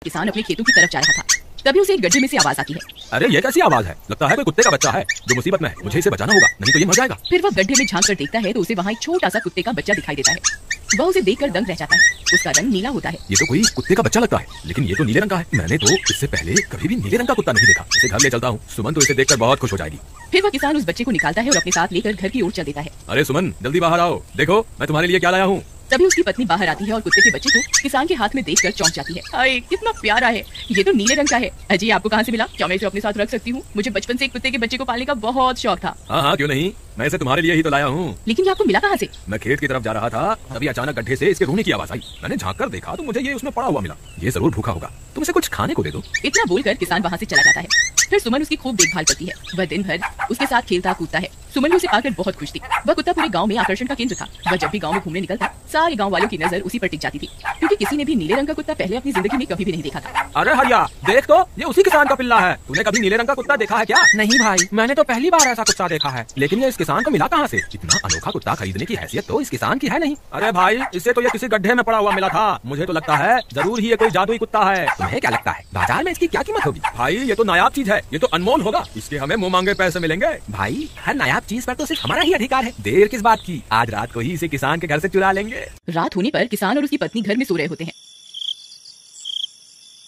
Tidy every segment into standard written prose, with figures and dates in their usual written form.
किसान अपने खेतों की तरफ जा रहा था, तभी उसे एक गड्ढे में से आवाज आती है। अरे ये कैसी आवाज है? लगता है कोई कुत्ते का बच्चा है जो मुसीबत में है। मुझे इसे बचाना होगा, नहीं तो ये मर जाएगा। फिर वह गड्ढे में झांक कर देखता है तो उसे वहाँ एक छोटा सा कुत्ते का बच्चा दिखाई देता है। वह उसे देखकर दंग रह जाता है। उसका रंग नीला होता है। ये तो कोई कुत्ते का बच्चा लगता है, लेकिन ये तो नीले रंग का है। मैंने तो इससे पहले कभी भी नीले रंग का कुत्ता नहीं देखा। इसे घर ले चलता हूँ, सुमन तो इसे देखकर बहुत खुश हो जाएगी। फिर वह किसान उस बच्चे को निकालता है और अपने साथ लेकर घर की ओर चल देता है। अरे सुमन, जल्दी बाहर आओ, देखो मैं तुम्हारे लिए क्या लाया हूँ। तभी उसकी पत्नी बाहर आती है और कुत्ते के बच्चे को किसान के हाथ में देखकर चौंक जाती है। हाय कितना प्यारा है, ये तो नीले रंग का है। अजी आपको कहाँ से मिला? क्या मैं इसे अपने साथ रख सकती हूँ? मुझे बचपन से एक कुत्ते के बच्चे को पालने का बहुत शौक था। हाँ क्यों नहीं, मैं इसे तुम्हारे लिए ही तो लाया हूँ। लेकिन ये आपको मिला कहाँ से? मैं खेत की तरफ जा रहा था, तभी अचानक गड्ढे से इसके रोने की आवाज आई। मैंने झांक कर देखा तो मुझे ये उसमें पड़ा हुआ मिला। ये जरूर भूखा होगा, तुम इसे कुछ खाने को दे दो। इतना बोलकर किसान वहाँ से चला जाता है। फिर सुमन उसकी खूब देखभाल करती है। वह दिन भर उसके साथ खेलता कूदता है। सुमन भी उसे पाकर बहुत खुश थी। वह कुत्ता पूरे गांव में आकर्षण का केंद्र था। वह जब भी गांव में घूमने निकलता, सारे गांव वालों की नजर उसी पर टिक जाती थी, क्योंकि किसी ने भी नीले रंग का कुत्ता पहले अपनी जिंदगी में कभी भी नहीं देखा था। अरे हरिया, देख तो ये उसी किसान का पिल्ला है। तूने कभी नीले रंग का कुत्ता देखा है क्या? नहीं भाई, मैंने तो पहली बार ऐसा कुत्ता देखा है। लेकिन ये इस किसान को मिला कहाँ से? इतना अनोखा कुत्ता खरीदने की हैसियत तो इस किसान की है नहीं। अरे भाई, इसे तो ये किसी गड्ढे में पड़ा हुआ मिला था। मुझे तो लगता है जरूर ही ये कोई जादुई कुत्ता है। तुम्हें क्या लगता है बाजार में इसकी क्या कीमत होगी? भाई ये तो नायाब चीज है, ये तो अनमोल होगा। इसके हमें मुँह मांगे पैसे मिलेंगे। भाई हर नायाब चीज पर तो सिर्फ हमारा ही अधिकार है। देर किस बात की, आज रात को ही इसे किसान के घर से चुरा लेंगे। रात होने पर किसान और उसकी पत्नी घर में सो रहे होते हैं।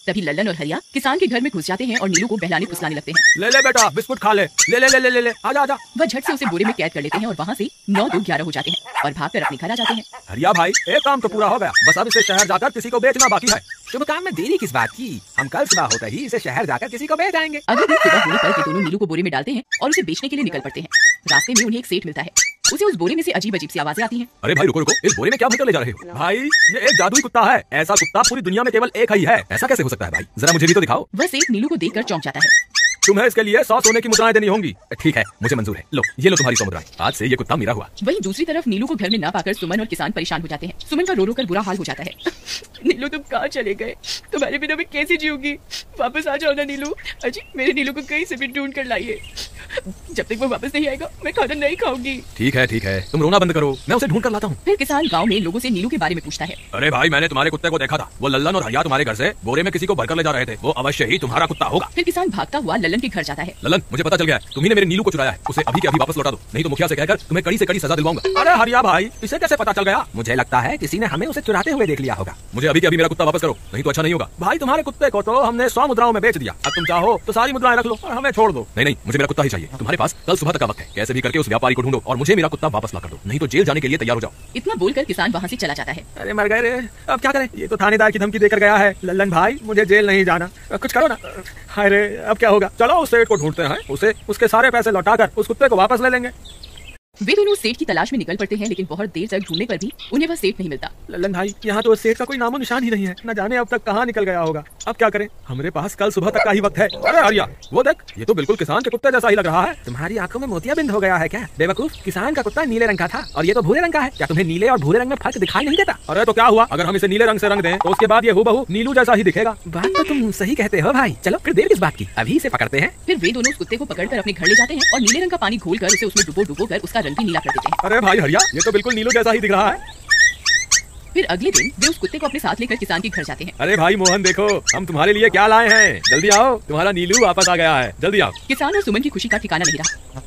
तभी लल्लन और हरिया किसान के घर में घुस जाते हैं और नीलू को बहलाने फुसलाने लगते हैं। ले ले बेटा, बिस्कुट खा ले। ले ले ले ले ले ले, आजा आजा। वह झट से उसे बोरे में कैद कर लेते हैं और वहाँ से 9 2 11 हो जाते हैं और भागकर अपने घर आ जाते हैं। हरिया भाई, एक काम तो पूरा हो गया, बस अब इसे शहर जाकर किसी को बेचना बाकी है। शुभ काम में देरी किस बात की? हम कल सुबह होते ही इसे शहर जाकर किसी को बेच आएंगे। अगले दिन सुबह होने पर ये दोनों नीलू को बोरे में डालते हैं और उसे बेचने के लिए निकल पड़ते हैं। रास्ते में उन्हें एक सेठ मिलता है। उसे उस बोरे में से अजीब अजीब सी आवाजें आती हैं। अरे भाई रुको रुको, इस बोरे में क्या भरकर ले जा रहे हो? भाई ये एक जादुई कुत्ता है। ऐसा कुत्ता पूरी दुनिया में केवल एक ही है। ऐसा कैसे हो सकता है भाई? जरा मुझे भी तो दिखाओ। वह सेठ नीलू को देखकर चौंक जाता है। तुम्हें इसके लिए 100 सोने की मुद्राएं देनी होंगी। ठीक है, मुझे मंजूर है। लो ये लो तुम्हारी 100 मुद्राएं। आज से ये कुत्ता मेरा हुआ। वहीं दूसरी तरफ नीलू को घर में ना पाकर सुमन और किसान परेशान हो जाते हैं। सुमन का रो रो कर बुरा हाल हो जाता है। नीलू तुम कहाँ चले गए? तुम्हारे बिना मैं कैसे जीऊंगी? वापस आ जाओ ना नीलू। अजी मेरे नीलू को कहीं से भी ढूंढ कर लाइए। जब तक वो वापस नहीं आएगा मैं खाना नहीं खाऊंगी। ठीक है, तुम रोना बंद करो, मैं उसे ढूंढ कर लाता हूँ। फिर किसान गाँव में लोगों से नीलू के बारे में पूछता है। अरे भाई, मैंने तुम्हारे कुत्ते को देखा था। वो लल्लन और हरिया तुम्हारे घर से बोरे में किसी को भरकर ले जा रहे थे। वो अवश्य ही तुम्हारा कुत्ता होगा। फिर किसान भागता हुआ लल्लन के घर जाता है। लल्लन, मुझे पता चल गया है, तुम्ही ने मेरे नीलू को चुराया है। उसे अभी के अभी वापस लौटा दो, नहीं तो मुखिया से कहकर तुम्हें कड़ी से कड़ी सजा दिलवाऊंगा। अरे हरिया भाई, इसे कैसे पता चल गया? मुझे लगता है किसी ने हमें उसे चुराते हुए देख लिया होगा। मुझे अभी के अभी मेरा कुत्ता वापस करो, नहीं तो अच्छा नहीं होगा। भाई तुम्हारे कुत्ते को तो हमने 100 मुद्राओं में बेच दिया। अब तुम चाहो तो सारी मुद्राएं रख लो और हमें छोड़ दो। नहीं, मुझे मेरा कुत्ता ही चाहिए। तुम्हारे पास कल सुबह तक का वक्त है। कैसे भी करके उस व्यापारी को ढूंढो और मुझे मेरा कुत्ता वापस ला कर दो, नहीं तो जेल जाने के लिए तैयार हो जाओ। इतना बोलकर किसान वहाँ से चला जाता है। अरे मर गए रे, अब क्या करें? ये तो थानेदार की धमकी देकर गया है। लल्लन भाई, मुझे जेल नहीं जाना, कुछ करो ना। हाय रे, अब क्या होगा? चलो उस सेठ को ढूंढते हैं, उसे उसके सारे पैसे लौटाकर उस कुत्ते को वापस ले लेंगे। वे दोनों सेठ की तलाश में निकल पड़ते हैं, लेकिन बहुत देर तक ढूंढने पर भी उन्हें वह सेठ नहीं मिलता। लल्लन भाई, यहाँ तो सेठ का कोई नामो निशान ही नहीं है। न जाने अब तक कहाँ निकल गया होगा। अब क्या करें? हमारे पास कल सुबह तक का ही वक्त है। अरे हरिया, वो देख, ये तो बिल्कुल किसान के कुत्ते जैसा ही लग रहा है। तुम्हारी आंखों में मोतियाबिंद हो गया है क्या बेवकूफ? किसान का कुत्ता नीले रंग का था और ये तो भूरे रंग का है। क्या तुम्हें नीले और भूरे रंग में फर्क दिखाई नहीं देता? अरे तो क्या हुआ, अगर हम इसे नीले रंग से रंग दें तो उसके बाद ये हूबहू नीलू जैसा ही दिखेगा। बात तो तुम सही कहते हो भाई। चलो फिर देर किस बात की, अभी इसे पकड़ते हैं। फिर वे दोनों उस कुत्ते को पकड़कर अपने घर ले जाते हैं और नीले रंग का पानी घोलकर उसे उसमें डुबो कर उसका रंग भी नीला कर देते हैं। अरे भाई हरिया, ये तो बिल्कुल नीलू जैसा ही दिख रहा है। फिर अगले दिन वे उस कुत्ते को अपने साथ लेकर किसान के घर जाते हैं। अरे भाई मोहन, देखो हम तुम्हारे लिए क्या लाए हैं। जल्दी आओ, तुम्हारा नीलू वापस आ गया है, जल्दी आओ। किसान और सुमन की खुशी का ठिकाना नहीं रहा।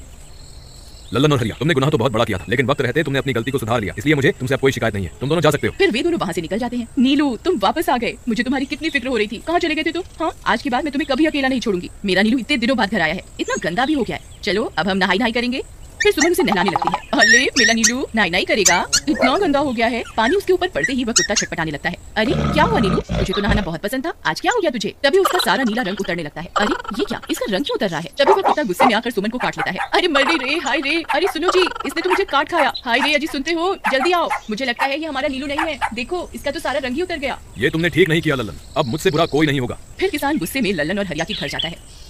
लल्लन और हरिया, तुमने गुनाह तो बहुत बड़ा किया था, लेकिन वक्त रहते तुमने अपनी गलती को सुधार लिया, इसलिए मुझे तुमसे अब कोई शिकायत नहीं है। तुम दोनों जा सकते हो। फिर वे दोनों वहाँ से निकल जाते हैं। नीलू तुम वापस आ गए, मुझे तुम्हारी कितनी फिक्र हो रही थी। कहाँ चले गए थे तुम? हाँ, आज के बाद मैं तुम्हें कभी अकेला नहीं छोड़ूंगी। मेरा नीलू इतने दिनों बाद घर आया है, इतना गंदा भी हो गया है। चलो अब हम नहाई करेंगे। फिर सुमन उसे नहलाने लगती है। अरे मेरा नीलू नहाई करेगा, इतना गंदा हो गया है। पानी उसके ऊपर पड़ते ही वह कुत्ता छटपटाने लगता है। अरे क्या हुआ नीलू, मुझे तो नहाना बहुत पसंद था, आज क्या हो गया तुझे? तभी उसका सारा नीला रंग उतरने लगता है। अरे ये क्या, इसका रंग क्यों उतर रहा है? तभी वह कुत्ता गुस्से में आकर सुमन को काट लेता है। अरे मर गई रे, हाय रे, अरे सुनो जी, इसने तो मुझे काट खाया। हाय रे अजी, सुनते हो? जल्दी आओ, मुझे लगता है ये हमारा नीलू नहीं है। देखो इसका तो सारा रंग ही उतर गया। ये तुमने ठीक नहीं किया लल्लन, अब मुझसे बुरा कोई नहीं होगा। फिर किसान गुस्से में लल्लन और हरिया के घर जाता है।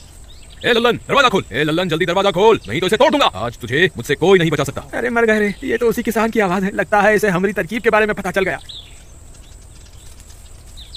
ए लल्लन, दरवाजा खोल। ए लल्लन, जल्दी दरवाजा खोल, नहीं तो इसे तोड़ दूंगा। आज तुझे मुझसे कोई नहीं बचा सकता। अरे मर गए रे, ये तो उसी किसान की आवाज है। लगता है इसे हमारी तरकीब के बारे में पता चल गया।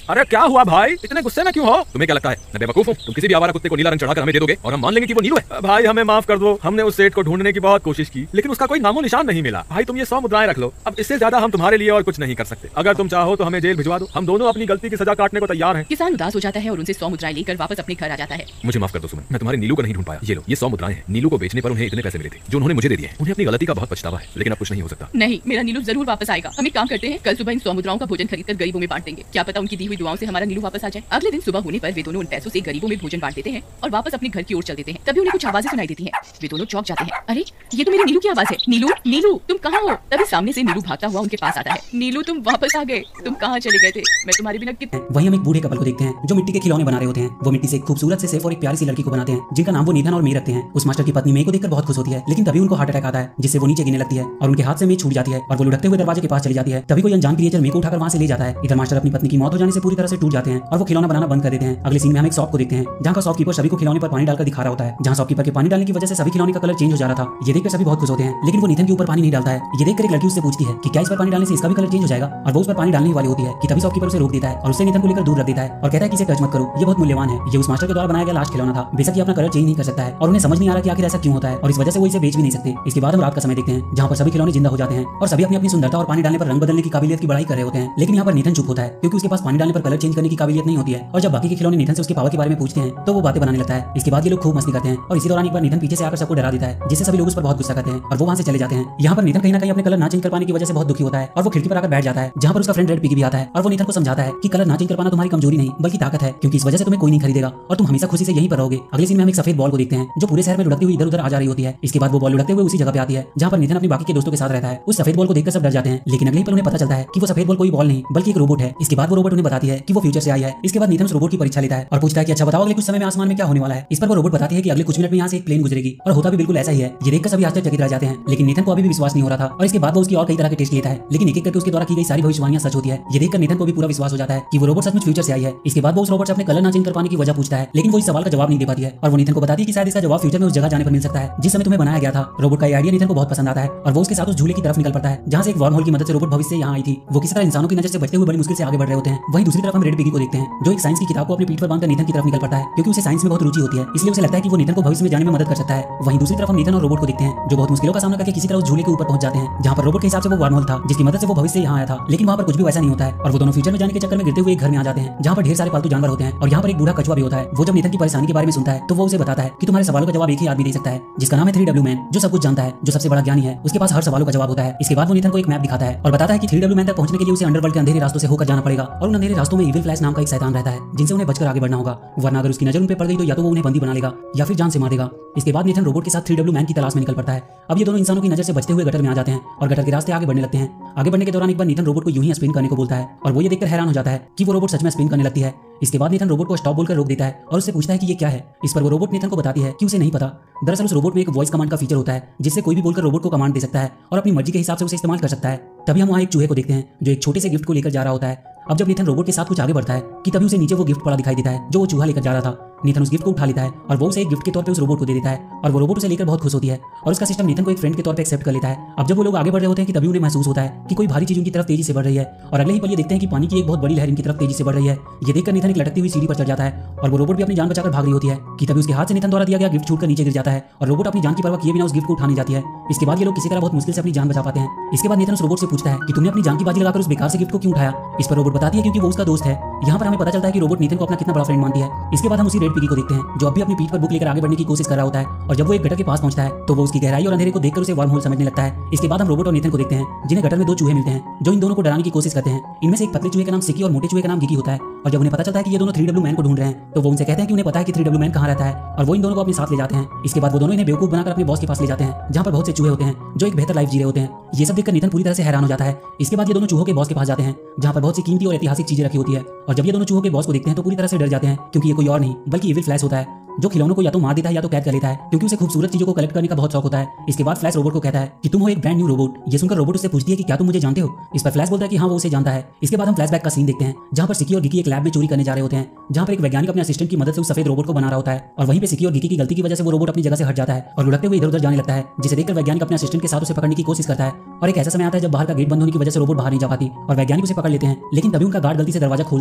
अरे क्या हुआ भाई, इतने गुस्से में क्यों हो? तुम्हें क्या लगता है मैं बेवकूफ हूँ? तुम किसी भी आवारा कुत्ते को नीला रंग चढ़ाकर हमें दे दोगे और हम मान लेंगे कि वो नीलू है? भाई हमें माफ कर दो, हमने उस सेठ को ढूंढने की बहुत कोशिश की लेकिन उसका कोई नामो निशान नहीं मिला। भाई तुम ये 100 मुद्राएं रख लो, अब इससे ज्यादा हम तुम्हारे लिए और कुछ नहीं कर सकते। अगर तुम चाहो तो हमें जेल भिजवा दो, हम दोनों अपनी गलती की सजा काटने को तैयार हैं। किसान उदास हो जाता है और उनसे 100 मुद्राएं लेकर वापस अपने घर आ जाता है। मुझे माफ कर दो सुमन, मैं तुम्हारे नीलू को नहीं ढूंढ पाया। ये लो, ये 100 मुद्राएं हैं। नीलू को बेचने पर उन्हें इतने पैसे मिले थे जो उन्होंने मुझे दे दिए हैं। उन्हें अपनी गलती का बहुत पछतावा है लेकिन अब कुछ नहीं हो सकता। नहीं, मेरा नीलू जरूर वापस आएगा। हम एक काम करते हैं, कल सुबह इन 100 मुद्राओं का भोजन खरीदकर गरीबों में बांट देंगे। क्या पता उनकी दी हुई दुआओं से हमारा नीलू वापस आ जाए। अगले दिन सुबह होने पर वे दोनों उन पैसों से गरीबों में भोजन बांट देते हैं और वापस अपने घर की ओर चल देते हैं। तभी उन्हें कुछ आवाजें सुनाई देती हैं। वे दोनों चौंक जाते हैं। अरे ये तो मेरे नीलू की आवाज है। नीलू, नीलू तुम कहाँ हो? तभी सामने से नीलू भागता हुआ उनके पास आता है। नीलू तुम वापस आ गए, तुम कहाँ चले गए थे? मैं तुम्हारे बिना कितने। वहीं हम एक बूढ़े कपल को देखते हैं जो मिट्टी के खिलौने बना रहे होते हैं। वो मिट्टी से एक खूबसूरत से सेफ और एक प्यारी सी लड़की को बनाते हैं जिनका नाम वो नीथन और मे रखते हैं। उस मास्टर की पत्नी मे को देखकर बहुत खुश होती है लेकिन तभी उनको हार्ट अटैक आता है जिससे वो नीचे गिरने लगती है और उनके हाथ से मे छूट जाती है और वो लुढ़कते हुए दरवाजे के पास चली जाती है। तभी कोई अनजान क्रिएचर मे को उठाकर वहां से ले जाता है। इधर मास्टर अपनी पत्नी की मौत हो जाने से पूरी तरह से टूट जाते हैं और वो खिलौना बनाना बंद कर देते हैं। अगले सीन में हम एक शॉप को देखते हैं जहाँ का शॉपकीपर सभी को खिलौने पर पानी डालकर दिखा रहा होता है। जहाँ शॉपकीपर के पानी डालने की वजह से सभी खिलौने का कलर चेंज हो जा रहा था। ये देखकर सभी बहुत खुश होते हैं लेकिन वो नीथन के ऊपर पानी नहीं डालता है। ये देखकर एक लड़की उससे पूछती है कि क्या इस पर पानी डालने से इसका भी कलर चेंज हो जाएगा और वो उस पर पानी डालने वाली होती है कि तभी शॉपकीपर उसे रोक देता है और उससे नीथन को लेकर दूर रख देता है और कहता है कि इसे टच मत करो, ये बहुत मूल्यवान है। ये उस मास्टर के द्वारा बनाया गया लास्ट खिलौना था। बेशक ये अपना कलर चेंज नहीं कर सकता है और उन्हें समझ नहीं आ रहा कि आखिर ऐसा क्यों होता है और इस वजह से वो इसे बेच भी नहीं सकते। इसके बाद हम रात का समय देखते हैं जहाँ पर सभी खिलौने जिंदा हो जाते हैं और सभी अपनी अपनी सुंदरता और पानी डालने पर रंग बदलने की काबिलियत की बड़ाई कर रहे होते हैं। लेकिन यहाँ पर नीथन चुप होता है क्योंकि उसके पास पानी डालने पर कलर चेंज करने की काबिलियत नहीं होती है। और जब बाकी के खिलौने नीथन से उसके पावर के बारे में पूछते हैं तो वो बातें बनाने लगता है। इसके बाद ये लोग खूब मस्ती करते हैं और इसी दौरान एक बार नीथन पीछे से आकर सबको डरा देता है जिससे सभी लोग उस पर बहुत गुस्सा करते हैं और वो वहां से चले जाते हैं। यहाँ पर नीथन कहीं ना कहीं अपने कलर ना चेंज कर पाने की वजह से बहुत दुखी होता है और वो खिड़की पर आकर बैठ जाता है जहाँ पर उसका फ्रेंड रेड पिगी भी आता है और वो नीथन को समझाता है कि कलर ना चेंज कर पाना तुम्हारी कमजोरी नहीं बल्कि ताकत है क्योंकि इस वजह से तुम्हें कोई नहीं खरीदेगा और तुम हमेशा खुशी से यहीं पर रहोगे। अगले सीन में हम एक सफेद बॉल को देखते हैं जो पूरे शहर में लुढ़कती हुई इधर उधर आ जा रही होती है। इसके बाद वो बॉल लुढ़कते हुए उसी जगह पे आती है जहाँ पर नीथन अपने बाकी के दोस्तों के साथ रहता है। उस सफेद बॉल को देखकर सब डर जाते हैं लेकिन अगले ही पल उन्हें पता चलता है कि वो सफेद बॉल कोई बॉल नहीं बल्कि एक रोबोट है। इसके बाद वो रोबोट उन्हें बताती है कि वो फ्यूचर से आई है। इसके बाद नीथन उस रोबोट की परीक्षा लेता है और पूछता है कि अच्छा बताओ अगले कुछ समय में आसमान में क्या होने वाला है। इस पर वो रोबोट बताती है कि अगले कुछ मिनट में यहाँ से एक प्लेन गुजरेगी और होता भी बिल्कुल ऐसा ही है। ये देखकर सभी आश्चर्यचकित रह जाते हैं लेकिन नीथन को अभी भी विश्वास नहीं हो रहा था और इसके बाद वो उसकी और कई तरह के टेस्ट लेता है लेकिन एक एक करके उसके द्वारा की गई सारी भविष्यवाणियां सच होती है। ये देखकर नीथन को भी पूरा विश्वास हो जाता है कि वो रोबोट सचमुच फ्यूचर से आई है। इसके बाद वो उस रोबोट से अपने कलर ना चेंज कर पाने की वजह पूछता है लेकिन वो इस सवाल का जवाब नहीं दे पाती है और वो नीथन को बताती है कि शायद इसका जवाब फ्यूचर में उस जगह जाने पर मिल सकता है जिस समय तुम्हें बनाया गया था। रोबोट का आइडिया नीथन को बहुत पसंद आता है और वो उसके साथ उस झूले की तरफ निकल पड़ता है जहाँ से एक वर्म होल की मदद से रोबोट भविष्य से यहाँ आई थी। वो किसी तरह इंसानों की नजर से बचते हुए बड़ी मुश्किल से आगे बढ़ रहे होते हैं। वहीं दूसरी तरफ हम रेड पिगी को देखते हैं जो एक साइंस की किताब को अपनी पीठ पर बांधकर नीथन की तरफ निकल पड़ता है क्योंकि उसे साइंस में बहुत रुचि होती है। इसलिए उसे लगता है कि वो नीथन को भविष्य में जाने में मदद कर सकता है। वहीं दूसरी तरफ हम नीथन और रोबोट को देखते हैं जो बहुत मुश्किलों का सामना करके किसी तरह उस झूले के ऊपर पहुंच जाते हैं जहाँ पर रोबोट के हिसाब से वो वर्म होल था जिसकी मदद से वो भविष्य यहाँ आया था। लेकिन वहाँ पर कुछ भी वैसा नहीं होता है और वो दोनों फ्यूचर में जाने के चक्कर में गिरते हुए एक घर में आ जाते हैं जहाँ पर ढेर सारे पालतू जानवर होते हैं और यहाँ पर एक बूढ़ा कछुआ भी होता है। वो जब नीथन की परेशानी के बारे में सुनता है तो वो उसे बताता है कि तुम्हारे सवालों का जवाब एक ही आदमी दे सकता है जिसका नाम है 3W मैन जो सब कुछ जानता है, जो सबसे बड़ा ज्ञानी है। उसके पास हर सवालों का जवाब होता है। इसके बाद वो नीथन को एक मैप दिखाता है और बताता है कि 3W मैन तक पहुंचने के लिए उसे अंडरवर्ल्ड के अंधेरे रास्तों से होकर जाना पड़ेगा और उन अंधेरे रास्तों में इविल फ्लैश नाम का एक शैतान रहता है जिनसे उन्हें बचकर आगे बढ़ना होगा वरना अगर उसकी नजर उन पर पड़ गई तो या तो वो उन्हें बंदी बना लेगा या फिर जान से मार देगा। इसके बाद नीथन रोबोट के साथ 3W मैन की तलाश में निकल पड़ता है। अब ये दोनों इंसानों की नजर से बचते हुए गटर में आ जाते हैं और गटर के रास्ते आगे बढ़ने लगते हैं। आगे बढ़ने के दौरान एक बार नीथन रोबोट को यूं ही स्पिन करने को बोलता है और वो ये देखकर हैरान हो जाता है कि वो रोबोट सच में स्पिन करने लगती है। इसके बाद नीथन रोबोट को स्टॉप बोलकर रोक देता है और उससे पूछता है कि ये क्या है। इस पर वो रोबोट नीथन को बताती है कि उसे नहीं पता। दरअसल उस रोबोट में एक वॉइस कमांड का फीचर होता है जिससे कोई भी बोलकर रोबोट को कमांड दे सकता है और अपनी मर्जी के हिसाब से उसे इस्तेमाल कर सकता है। तभी हम वहाँ एक चूहे को देखते हैं जो एक छोटे से गिफ्ट को लेकर जा रहा होता है। अब जब नीथन रोबोट के साथ कुछ आगे बढ़ता है कि तभी उसे नीचे वो गिफ्ट पड़ा दिखाई देता है जो वो चूहा लेकर जा रहा था। नीथन उस गिफ्ट को उठा लेता है और वो उसे एक गिफ्ट के तौर पे उस रोबोट को दे देता है और वो रोबोट उसे लेकर बहुत खुश होती है और उसका सिस्टम नीथन को एक फ्रेंड के तौर पे एक्सेप्ट कर लेता है। अब जब वो लोग आगे बढ़ रहे होते हैं कि तभी उन्हें महसूस होता है कि कोई भारी चीज उनकी तरफ तेजी से बढ़ रही है और अगले ही पल ये देखते हैं कि पानी की एक बहुत बड़ी लहर इनकी तरफ तेजी से बढ़ रही है। ये देखकर नीथन एक लटकती हुई सीढ़ी पर चढ़ जाता है और वो रोबोट भी अपनी जान बचाकर भाग रही होती है कि तभी उसके हाथ से नीथन द्वारा दिया गया गिफ्ट छूटकर नीचे गिर जाता है और रोबोट अपनी जान की परवाह किए बिना उस गिफ्ट को उठाने जाती है। इसके बाद ये लोग किसी तरह बहुत मुश्किल से अपनी जान बचा पाते हैं। इसके बाद नीथन उस रोबोट से पूछता है कि तुमने अपनी जान की बाजी लगाकर उस बेकार से गिफ्ट को क्यों उठाया। इस पर रोबोट बताती है क्योंकि वो उसका दोस्त है। यहाँ पर हमें पता चलता है कि रोबोट नीथन को अपना कितना बड़ा फ्रेंड मानती है। इसके बाद हम उसी रेड पिगी को देखते हैं जो अभी अपनी पीठ पर बुक लेकर आगे बढ़ने की कोशिश कर रहा होता है और जब वो एक गटर के पास पहुंचता है तो वो उसकी गहराई और अंधेरे को देखकर उसे वर्म होल समझने लगता है। इसके बाद हम रोबोट और नीथन को देखते हैं जिन्हें गटर में दो चूहे मिलते हैं जो इन दोनों को डराने की कोशिश करते हैं। इनमें से एक पतले चूहे का नाम सिकी और मोटे चूहे का नाम गिगी होता है और जब उन्हें पता चलता है कि ये दोनों 3W मैन को ढूंढ रहे हैं तो वो उनसे कहते हैं कि उन्हें पता है कि 3W मैन कहाँ रहता है और वो इन दोनों को अपने साथ ले जाते हैं। इसके बाद वो दोनों इन्हें बेवकूफ बनाकर अपने बॉस के पास ले जाते हैं जहाँ पर बहुत से चूहे होते हैं जो एक बेहतर लाइफ जी रहे होते हैं। ये सब देखकर नीथन पूरी तरह से हैरान हो जाता है। इसके बाद ये दोनों चूहों के बॉस के पास जाते हैं जहाँ पर बहुत सी कीमती और ऐतिहासिक चीजें रखी होती है और जब ये दोनों चूहों के बॉस को देखते हैं तो पूरी तरह से डर जाते हैं क्योंकि ये कोई और नहीं बल्कि इविल फ्लैश होता है जो खिलौनों को या तो मार देता है या तो कैद कर लेता है क्योंकि उसे खूबसूरत चीजों को कलेक्ट करने का बहुत शौक होता है। इसके बाद फ्लैश रोबोट को कहता है कि तुम हो एक ब्रांड न्यू रोबोट। ये सुनकर रोबोट उससे पूछती है कि क्या तुम मुझे जानते हो। इस पर फ्लैश बोलता है कि हाँ वो उसे जानता है। इसके बाद हम फ्लैशबैक का सीन देखते हैं जहाँ पर सिकी और गिकी एक लैब में चोरी करने जा रहे होते हैं जहाँ पर एक वैज्ञानिक अपने असिस्टेंट की मदद से उस सफेद रोबोट को बना रहा होता है और वहीं पे सिकी और गिकी की गलती की वजह से वो रोबोट अपनी जगह से हट जाता है और लुढ़कते हुए इधर उधर जाने लगता है जिसे देखकर वैज्ञानिक अपने असिस्टेंट के साथ उसे पकड़ने की कोशिश करता है और एक ऐसा समय आता है जब बाहर का गेट बंद होने की वजह से रोबोट बाहर नहीं जा पाती और वैज्ञानिक उसे पकड़ लेते हैं लेकिन तभी उनका गार्ड गलती से दरवाजा खोल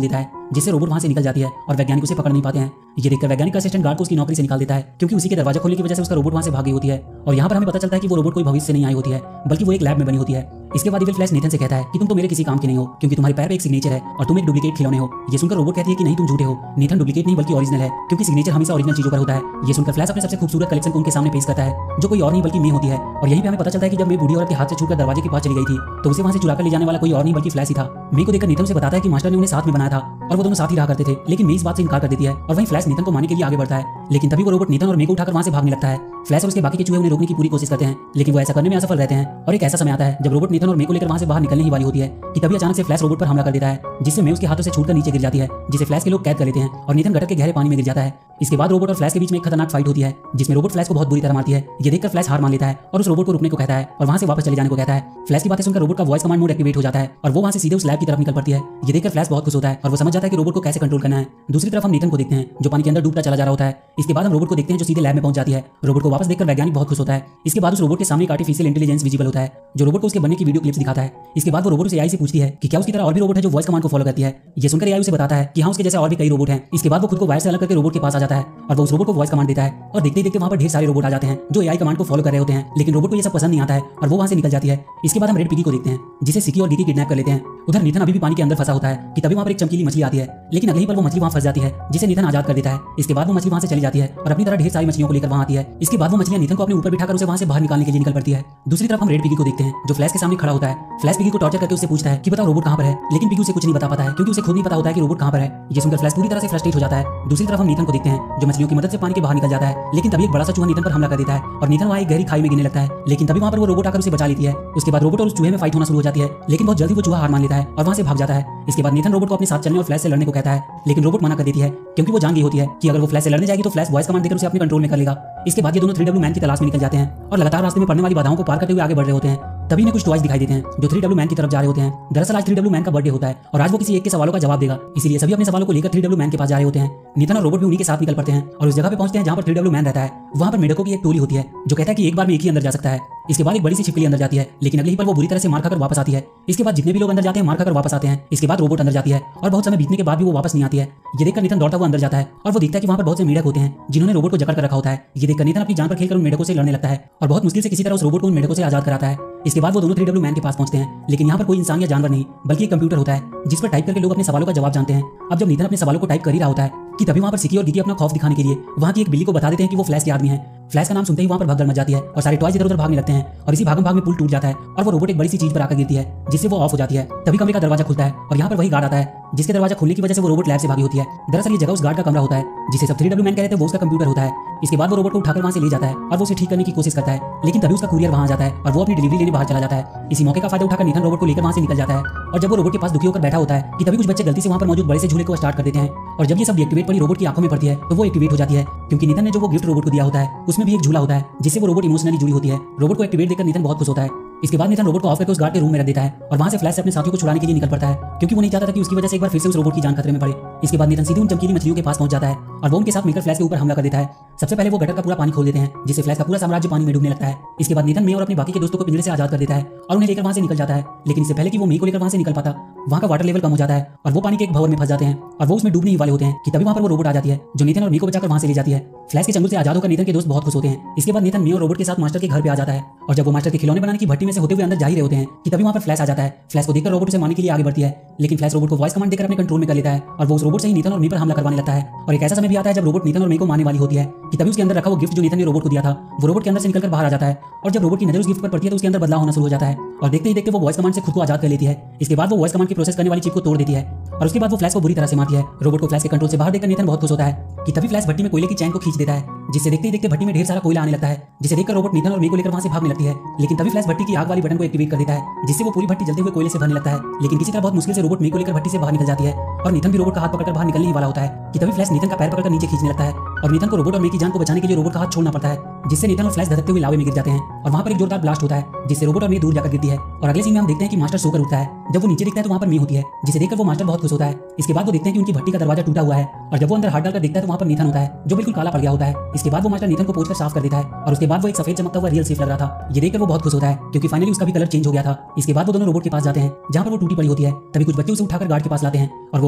देता है जिससे रोबोट वहां से निकल जाती है और वैज्ञानिक उसे पकड़ नहीं पाते हैं। ये देखकर वैज्ञानिक का असिस्टेंट गार्ड को उसकी नौकरी से निकाल देता है, क्योंकि उसी के दरवाजा खोलने की वजह से उसका रोबोट वहां से भाग गई होती है। और यहाँ पर हमें पता चलता है कि वो रोबोट कोई भविष्य से नहीं आई होती है, बल्कि वो एक लैब में बनी होती है। इसके बाद इविल फ्लैश नेथन से कहता है कि तुम तो मेरे किसी काम के नहीं हो, क्योंकि तुम्हारे पैर पे एक सिग्नेचर है और तुम एक डुप्लीकेट खिलौने हो। ये सुनकर रोबोट कहती है कि नहीं, तुम झूठे हो, नेथन डुप्लीकेट नहीं बल्कि ओरिजिनल है, क्योंकि सिग्नेचर हमेशा ओरिजिनल चीजों पर होता है। ये सुनकर फ्लैश अपने सबसे खूबसूरत कलेक्शन को उनके सामने पेश करता है, जो कोई और नहीं बल्कि मे होती है। और यहीं पे हमें पता चलता है कि जब मे बूढ़ी औरत के हाथ से छूटकर दरवाजे के पास चली गई थी, तो उसे वहां से चुराकर ले जाने वाला कोई और नहीं बल्कि फ्लैश ही था। मे को देखकर नेथन से बताता है कि मास्टर ने उन्हें साथ में बनाया था और वो दोनों साथ ही रहा करते थे, लेकिन मे इस बात से इनकार कर देती है। और वहीं फ्लैश नेथन को मारने के लिए आगे बढ़ता है, लेकिन तभी वो रोबोट नेथन और मे को उठाकर वहां से भागने लगता है। फ्लैश और उसके बाकी के चूहे उन्हें रोकने की पूरी कोशिश करते हैं, लेकिन वो ऐसा करने में असफल रहते हैं। और एक ऐसा समय आता है जब रोबोट नेथन और मे को लेकर वहां से बाहर निकलने ही वाली होती है कि तभी अचानक से फ्लैश रोबोट पर हमला कर देता है, जिससे मे उसके हाथों से छूटकर नीचे गिर जाती है, जिसे फ्लैश के लोग कैद कर लेते हैं और नेथन गटर के गहरे पानी में गिर जाता है। इसके बाद रोबोट और फ्लैश के बीच में एक खतरनाक फाइट होती है, जिसमें रोबोट फ्लैश को बहुत बुरी तरह मारती है। ये देखकर फ्लैश हार मान लेता है और उस रोबोट को रुकने को कहता है और वहां से वापस चले जाने को कहता है। फ्लैश की बातें सुनकर रोबोट का वॉइस कमांड मोड एक्टिवेट हो जाता है और वो वहां से सीधे उस लैब की तरफ निकल पड़ती है। ये देखकर फ्लैश बहुत खुश होता है और वो समझ जाता है कि रोबोट को कैसे कंट्रोल करना है। दूसरी तरफ हम नेथन को देखते हैं, जो पानी के अंदर डूबता चला जा रहा होता है। इसके बाद हम रोबोट को देखते हैं, जो सीधे लैब में पहुंच जाती है। रोबोट को वापस देखकर वैज्ञानिक बहुत खुश होता है। इसके बाद उस रोबोट के सामने एक आर्टिफिशियल इंटेलिजेंस विजिबल होता है, जो रोबोट को उसके बनने की वीडियो क्लिप्स दिखाता है। इसके बाद वो रोबोट से एआई से पूछती है कि क्या उसकी तरह और भी रोबोट है जो वॉइस कमांड को फॉलो करती है। ये सुनकर एआई उसे बताता है कि हाँ, उसके जैसे और भी कई रोबोट हैं। इसके बाद वो खुद को वायर से अलग करके रोबोट के पास आ जाता है और वो उस रोबोट को वॉइस कमांड देता है और देखते ही देखते वहां पर ढेर सारे रोबोट आ जाते हैं जो एआई कमांड को फॉलो कर रहे होते हैं। लेकिन रोबोट को ये सब पसंद नहीं आता है और वो वहां से निकल जाती है। इसके बाद हम रेड पिगी को देखते हैं, जिसे सिकी और गिकी किडनैप कर लेते हैं। उधर नेथन अभी भी पानी के अंदर फंसा होता है कि तभी वहां पर एक चमकीली मछली आती है, लेकिन अगले ही पल वो मछली वहां फंस जाती है, जिसे नेथन आजाद कर देता है। इसके बाद वो मछली वहां से चली जाती है और अपनी तरह ढेर सारी मछलियों को लेकर वहां आती है। इसके बाद वो मछलियां नेथन को अपने ऊपर बिठाकर उसे वहां से बाहर निकालने के लिए निकल पड़ती है। दूसरी तरफ हम रेड पिगी को देखते हैं, जो फ्लैश के सामने खड़ा होता है। फ्लैश पिगी को टॉर्चर करके उससे पूछता है कि बताओ रोबोट कहां पर है, लेकिन पिगी उसे कुछ नहीं बता पाता है, क्योंकि उसे खुद नहीं पता होता है कि रोबोट कहां पर है। ये सुनकर फ्लैश पूरी तरह से फ्रस्ट्रेट हो जाता है। दूसरी तरफ हम नेथन को देखते हैं, जो मछलियों की मदद से पानी के बाहर निकल जाता है, लेकिन तभी एक बड़ा सा चूहा नेथन पर हमला कर देता है और नेथन वहां एक गहरी खाई में गिरने लगता है। लेकिन तभी वहां पर वो रोबोट आकर उसे बचा लेती है। उसके बाद रोबोट और उस चूहे में फाइट होना शुरू हो जाती है, लेकिन बहुत जल्दी वो चूहा हार मान लेता है और वहां से भाग जाता है। इसके बाद नेथन रोबोट को अपने साथ चलने और फ्लैश से लड़ने को कहता है, लेकिन रोबोट मना कर देती है, क्योंकि वो जान गई होती है कि अगर वो फ्लैश से लड़ने जाएगी तो फ्लैश वॉइस कमांड देकर उसे अपने कंट्रोल में कर लेगा। इसके बाद ये दोनों 3W मैन की तलाश में निकल जाते हैं और लगातार रास्ते में पड़ने वाली बाधाओं को पार करते हुए आगे बढ़ रहे होते हैं। तभी इन्हें कुछ टॉयज दिखाई देते हैं जो 3W मैन की तरफ जा रहे होते हैं। दरअसल आज 3W मैन का बर्थडे होता है और आज वो किसी एक के सवालों का जवाब देगा, इसीलिए सभी अपने सवालों को लेकर 3W मैन के पास जा रहे होते हैं। नेथन और रोबोट भी उन्हीं के साथ निकल पड़ते हैं और उस जगह पे पहुंचते हैं जहां पर 3W मैन रहता है। वहां पर मेढकों की एक टोली होती है जो कहता है कि एक बार में एक ही अंदर जा सकता है। इसके बाद एक बड़ी सी छिपकली अंदर जाती है, लेकिन अगले ही पल वो बुरी तरह से मार खाकर वापस आती है। इसके बाद जितने भी लोग अंदर जाते हैं मार खाकर वापस आते हैं। इसके बाद रोबोट अंदर जाती है और बहुत समय बीतने के बाद भी वो वापस नहीं आती है। ये देखकर नेथन दौड़ता हुआ अंदर जाता है और वो देखता है कि वहां पर बहुत से मेढक होते हैं जिन्होंने रोबोट को जकड़ कर रखा होता है। ये देखकर नेथन अपनी जान पर खेलकर उन मेढकों से लड़ने लगता है और बहुत मुश्किल से किसी तरह उस रोबोट को उन मेढकों से आजाद कराता है। इसके बाद वो दोनों 3W मैन के पास पहुंचते हैं, लेकिन यहाँ पर कोई इंसान या जानवर नहीं बल्कि एक कंप्यूटर होता है, जिस पर टाइप करके लोग अपने सवालों का जवाब जानते हैं। अब जब नेथन अपने सवालों को टाइप कर ही रहा होता है कि तभी वहां पर सिकी और गिकी अपना खौफ दिखाने के लिए वहां की एक बिल्ली को बता देते हैं कि वो फ्लैश के आदमी है। फ्लैश का नाम सुनते ही वहां पर भगदड़ मच जाती है और सारे टॉयज इधर उधर भागने लगते हैं और इसी भागम भाग में पुल टूट जाता है और वो रोबोट एक बड़ी सी चीज पर आकर गिरती है, जिससे वो ऑफ हो जाती है। तभी कमरे का दरवाजा खुलता है और यहाँ पर वही गार्ड आता है, जिसके दरवाजा खोलने की वजह से वो रोबोट लैब से भागी होती है। दरअसल ये जगह उस गार्ड का कमरा होता है जिसे सब 3W मैन कह रहे थे, वो उसका कंप्यूटर होता है। इसके बाद वो रोबोट को उठाकर वहां से ले जाता है और वो उसे ठीक करने की कोशिश करता है, लेकिन तभी उसका कुरियर वहां आ जाता है और वो अपनी डिलीवरी लेने बाहर चला जाता है। इसी मौके का फायदा उठाकर नेथन रोबोट को लेकर वहां से निकल जाता है और जब वो रोबोट के पास दुखी होकर बैठा होता है कि तभी कुछ बच्चे गलती से वहां पर मौजूद बड़े से झूले को स्टार्ट कर देते हैं और जब ये सब एक्टिवेट पड़ी रोबोट की आंखों में पड़ती है तो वो एक्टिवेट हो जाती है, क्योंकि नेथन ने जो वो गिफ्ट रोबोट को दिया होता है उसमें भी एक झूला होता है जिससे वो रोबोट इमोशनली जुड़ी होती है। रोबोट को एक्टिवेट देखकर नेथन बहुत खुश होता है। इसके बाद नेथन रोबोट को ऑफ करके उस गार्ड के रूम में रख देता है और वहां से फ्लैश से अपने साथियों को छुड़ाने के लिए निकल पड़ता है, क्योंकि वो नहीं चाहता था कि उसकी वजह से एक बार फिर से उस रोबोट की जान खतरे में पड़े। इसके बाद नेथन सीधे उन चमकीली मछलियों के पास पहुंच जाता है और वो उनके साथ मिलकर फ्लैश के ऊपर हमला कर देता है। सबसे पहले वो गटर का पूरा पानी खोल देते हैं, जिससे फ्लैश का पूरा साम्राज्य पानी में डूबने लगता है। इसके बाद नेथन मे और अपने बाकी के दोस्तों को पिंजरे से आजाद कर देता है और उन्हें लेकर वहां से निकल जाता है। लेकिन इससे पहले कि वो मे को लेकर वहां से निकल पाता, वहां का वाटर लेवल कम हो जाता है और वो पानी के एक भंवर में फंस जाते हैं और वो उसमें डूबने ही वाले होते हैं कि तभी वहां पर वो रोबोट आ जाती है जो नेथन और मे को बचाकर वहां से ले जाती है। फ्लैश के चंगुल से आजाद होकर नेथन के दोस्त बहुत खुश होते हैं। इसके बाद नेथन मे और रोबोट के साथ मास्टर के घर पे आ जाता है और जब वो मास्टर के खिलौने बनाने की भट्टी में से होते हुए अंदर जा ही रहे होते हैं कि तभी वहां पर फ्लैश आ जाता है। फ्लैश को देखकर रोबोट उसे मारने के लिए आगे बढ़ती है, लेकिन फ्लैश रोबोट को वॉइस कमांड देकर अपने कंट्रोल में कर लेता है और वो उस रोबोट से ही नेथन और मे पर हमला करवाने लगता है। और एक ऐसा समय भी आता है जब रोबोट नेथन और मे को मारने वाली होती है कि तभी उसके अंदर रखा वो गिफ्ट जो नेथन ने रोबोट को दिया था वो रोबोट के अंदर से निकलकर बाहर आ जाता है और जब रोबोट की नजर उस गिफ्ट पर पड़ती है तो उसके अंदर बदलाव होना शुरू हो जाता है और देखते ही देखते वो वॉइस कमांड से खुद को आजाद कर लेती है। इसके बाद वो वॉइस कमांड की प्रोसेस करने वाली चिप को तोड़ देती है और उसके बाद वो फ्लैश को बुरी तरह से मारती है। रोबोट को फ्लैश के कंट्रोल से बाहर देखकर नेथन बहुत खुश होता है कि तभी फ्लैश भट्टी में कोयले की चैन को खींच देता है, जिससे देखते ही देखते भट्टी में ढेर सारा कोयला आने लगता है, जिसे देखकर रोबोट नेथन और मे को लेकर वहां से भागने लगती है। लेकिन तभी फ्लैश भट्टी की आग वाली बटन को एक्टिवेट कर देता है, जिससे वो पूरी भट्टी जलते हुए कोयले से भरने लगता है। लेकिन किसी तरह बहुत मुश्किल से रोबोट मे को लेकर भट्टी से बाहर निकल जाती है और नेथन भी रोबोट का हाथ पकड़कर बाहर निकलने ही वाला होता है कि तभी फ्लैश नेथन का पैर पकड़कर नीचे खींचने लगता है और नेथन को रोबोट और मे की जान को बचाने के लिए रोबोट का हाथ छोड़ना पड़ता है, जिससे नेथन और फ्लैश धधकते हुए लावे में गिर जाते हैं और वहां पर एक जोरदार ब्लास्ट होता है जिससे रोबोट और मे दूर जाकर गिरती है। और अगले सीन में हम देखते हैं कि मास्टर सोकर उठता है। जब वो नीचे देखता है तो वहां पर मे होती है, जिसे देखकर वो मास्टर बहुत खुश होता है। इसके बाद वो देखते हैं कि उनकी भट्टी का दरवाजा टूटा हुआ है और जब वो अंदर हाथ डालकर देखता है तो वहां पर नेथन होता है जो बिल्कुल काला पड़ गया होता है। इसके बाद वो मास्टर नेथन को पोंछकर साफ कर देता है और उसके बाद वो एक सफेद चमकता हुआ रियल सेफ लग रहा था। ये देखकर वो बहुत खुश होता है क्योंकि फाइनली उसका भी कलर चेंज हो गया था। इसके बाद वो दोनों रोबोट के पास जाते हैं जहां पर वो टूटी पड़ी होती है। तभी कुछ बच्चे उसे उठाकर गार्ड के पास लाते हैं और वो